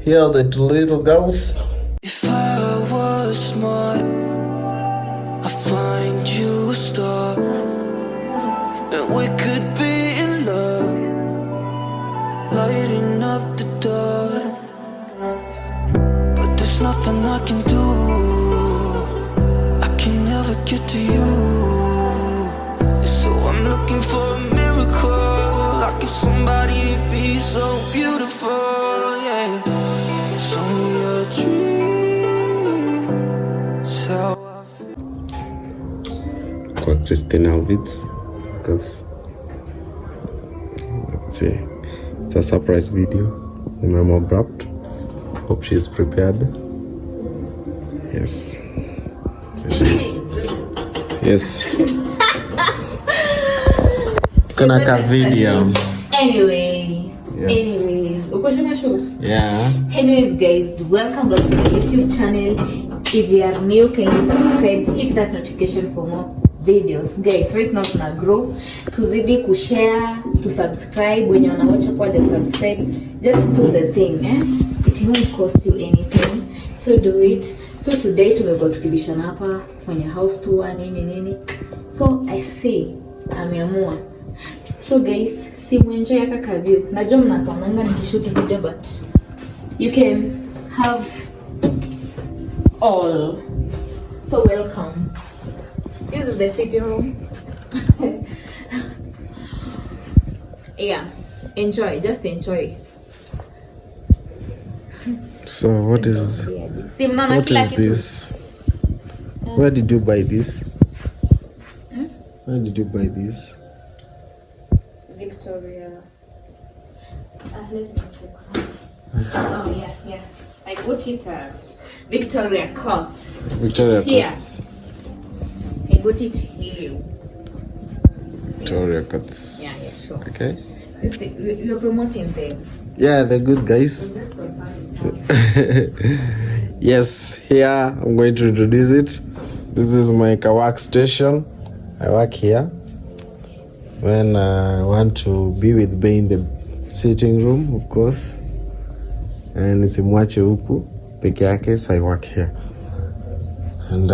here are the two little girls. If I was smart, I'd find you a star, and we could be in love, lighting up the dark. But there's nothing I can do, I can never get to you. So I'm looking for a miracle, like if somebody be so beautiful, yeah. It's only a dream, it's how I feel. Kwa Christine Alvids, because let's see, it's a surprise video. I'm abrupt. Hope she's prepared. Yes, there she is. Yes. Gonna cut video. Anyways, Yeah. Anyways, guys, welcome back to my YouTube channel. If you are new, can you subscribe? Hit that notification for more videos. Guys, right now tuna grow. Tuzidi kushare, to subscribe. When you wanna watch up, they subscribe. Just do the thing, eh? It won't cost you anything. So do it. So today tumekuwa tukibishana hapa kufanya house tour nini. So I say ameamua. So guys, si muenjoy yaka kaview. Najua mnakaonanga nikishoot video, but you can have all. So welcome. This is the sitting room. Yeah, enjoy, just enjoy. So what is this? Where did you buy this? Where did you buy this? Victoria. Let me check. Oh yeah. I bought it at Victoria Courts. Victoria Here. Courts. I bought it here. Victoria Courts. Yeah, sure. Okay. You see, you're promoting them. Yeah, they're good guys. Yes, here I'm going to introduce it. This is my workstation. I work here when I want to be with Bay in the sitting room, of course, and nisimwache huku peke yake, so I work here. And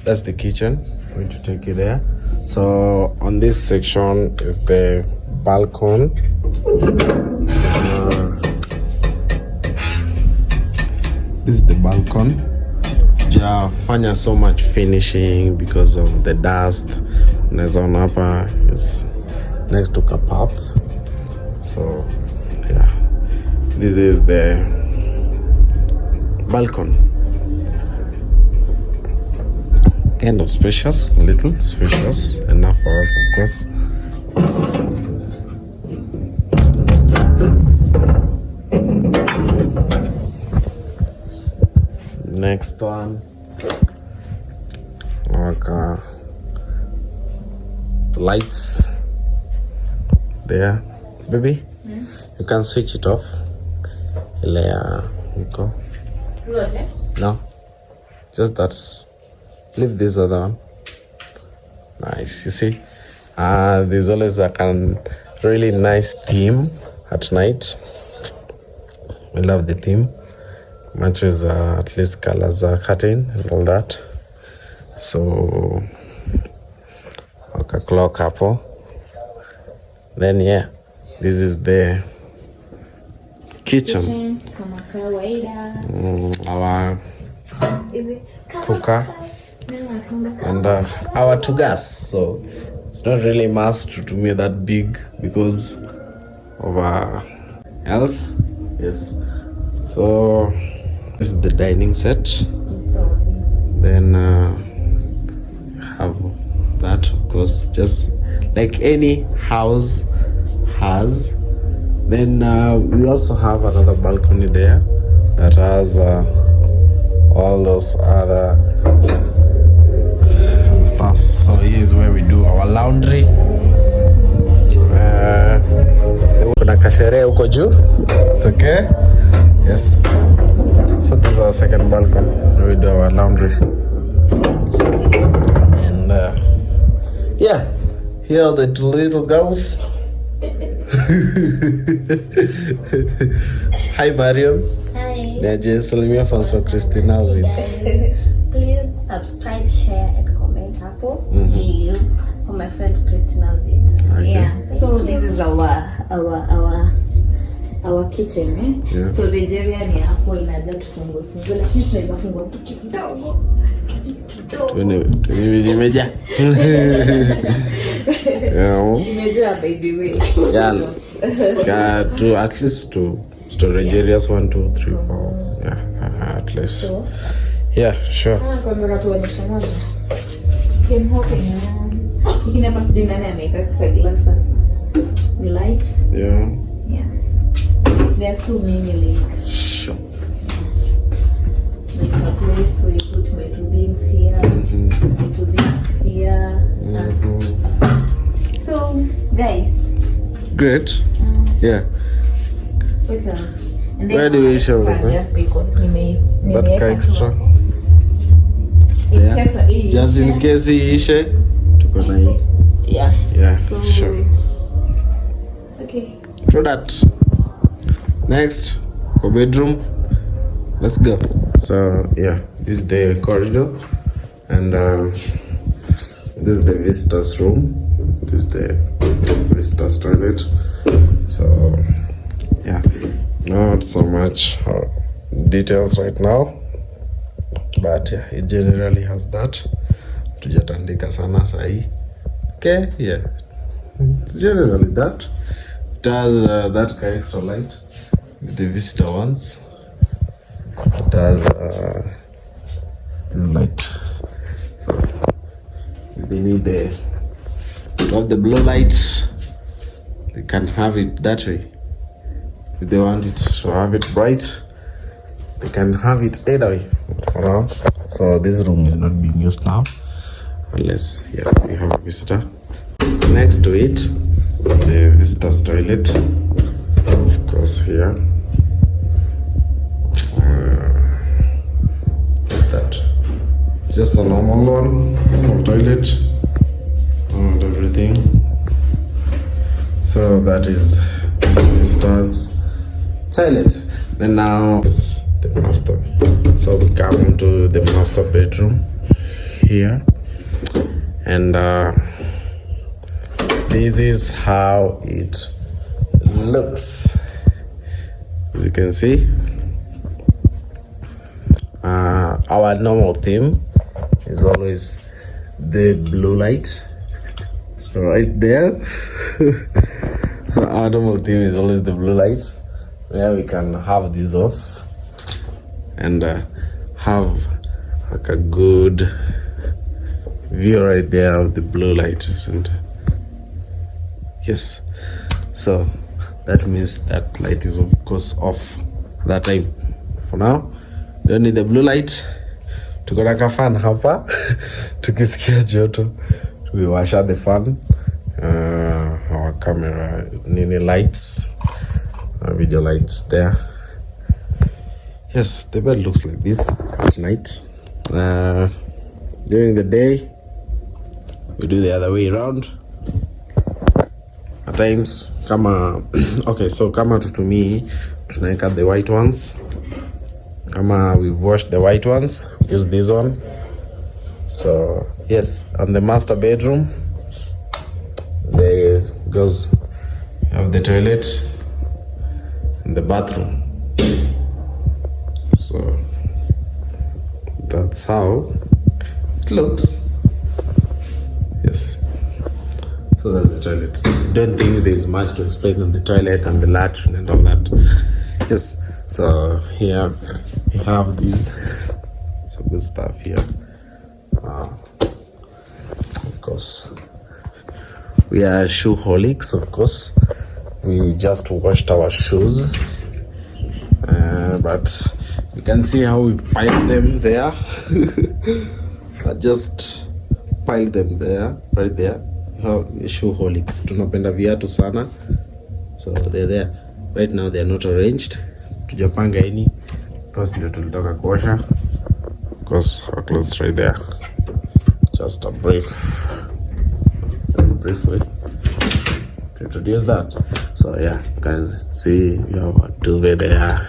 that's the kitchen. I'm going to take you there. So on this section is the balcony. This is the balcony. Jafanya so much finishing because of the dust. Unaona hapa is next to car path. So yeah, this is the balcony. Kind of spacious, a little spacious, enough for us, of course. Yes. Next one, okay. The lights there, baby. You can switch it off. Go. No, just that. Leave this other one. Nice. You see, there's always like a really nice theme at night. We love the theme. Matches at least colors are cutting and all that. So okay, clock apple. Then yeah, this is the kitchen. Our cooker and our two gas. So it's not really must to me that big because of else. Yes. So this is the dining set. Then have that, of course, just like any house has. Then we also have another balcony there that has all those other stuff. So here is where we do our laundry. Kuna kasherea huko juu. It's okay. Yes. So this is our second balcony where we do our laundry. And yeah, here are the two little girls. Hi Mariam. Hi. Niaje, salimia fans wa Christina Alvids. Please subscribe, share and comment hapo. For my friend Christina Alvids. Okay. Yeah. So this is our kitchen, eh? Yeah. Storage area ni hapo inaja tufungue lakini tunaweza fungua tu kidogo. Imeja. Imejaa by the way. Yeah. To at least two storage areas, 1, 2, 3, 4. Yeah, at least. So, yeah, sure. Kwanza tuonyesha moja. Came hoping. Lakini hapa sijui nani ameweka kwa glass hapa. Ni life. Yeah. Yeah. There are so many like Sure. a place where you put metal things here, metal things here. So guys, Great. Yeah. what else? And Where do we show extra, them, just That ka extra. In Yeah. case Just in case iishe, tuko na hii. yeah. Yeah, So sure. okay. Through that. Next, go bedroom. Let's go. So yeah, this is the corridor, and this is the visitor's room. This is the visitor's toilet. So yeah, not so much details right now, but yeah, it generally has that. Tujatandika sana sahi. Okay, yeah, it's generally that. It has that kind of extra light with the visitor ones. It has this light. So they need to have the blue light. They can have it that way. If they want it to have it bright, they can have it either way for now. So this room is not being used now, unless yeah, we have a visitor. Next to it, the visitor's toilet, of course, here. What's that? Just a normal one, normal toilet, and everything. So that is visitor's toilet. Then now it's the master. So we come into the master bedroom here, and this is how it looks. As you can see, our normal theme is always the blue light right there. So our normal theme is always the blue light, where we can have this off and have like a good view right there of the blue light. And yes, so that means that light is of course off that time. For now, we don't need the blue light. Tuko na kafan hapa tukisikia joto tukiwasha the fan. Our camera nini lights, video lights there. Yes, the bed looks like this at night. During the day we do the other way around at times. Kama okay, so kama tutumii tunaeka the white ones. Kama we've washed the white ones, use this one. So yes, and the master bedroom, there goes, have the toilet and the bathroom. So that's how it looks. Yes. So that's the toilet. Don't think there's much to explain on the toilet and the latrine and all that. Yes. So here we have these some good stuff here. Of course, we are shoe holics. Of course, we just washed our shoes, but you can see how we piled them there. I just piled them there, right there. Shoe holics. Tunapenda viatu sana, so they're there. Right now they are not arranged. Tujapanga any because ndio tulitoka kuosha. Of course, our clothes right there. Just a brief way to introduce that. So yeah, you can see you have a duvet there.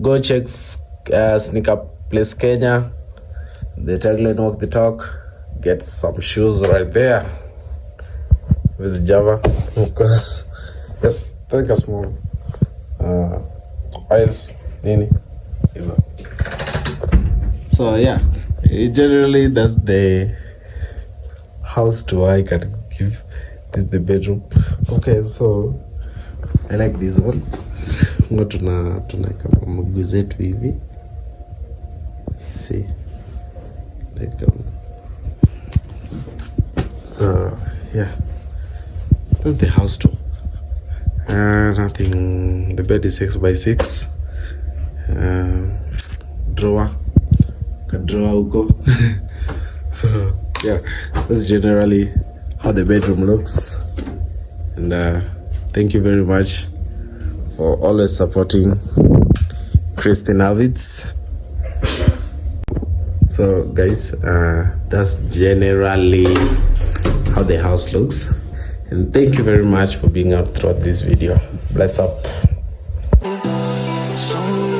Go check Sneaker Place Kenya, the tagline walk the talk. Get some shoes right there. With Java, of course. Yes, take a small oils, nini. So yeah, generally that's the house tour I can give. This is the bedroom. Okay, so I like this one. Ngo tunaweka mguu zetu hivi. See, like so yeah, that's the house tour. Nothing. The bed is 6x6. Drawer huko. So yeah, that's generally how the bedroom looks. And thank you very much for always supporting Christine Alvids. So guys, that's generally how the house looks. And thank you very much for being out throughout this video. Bless up. It's only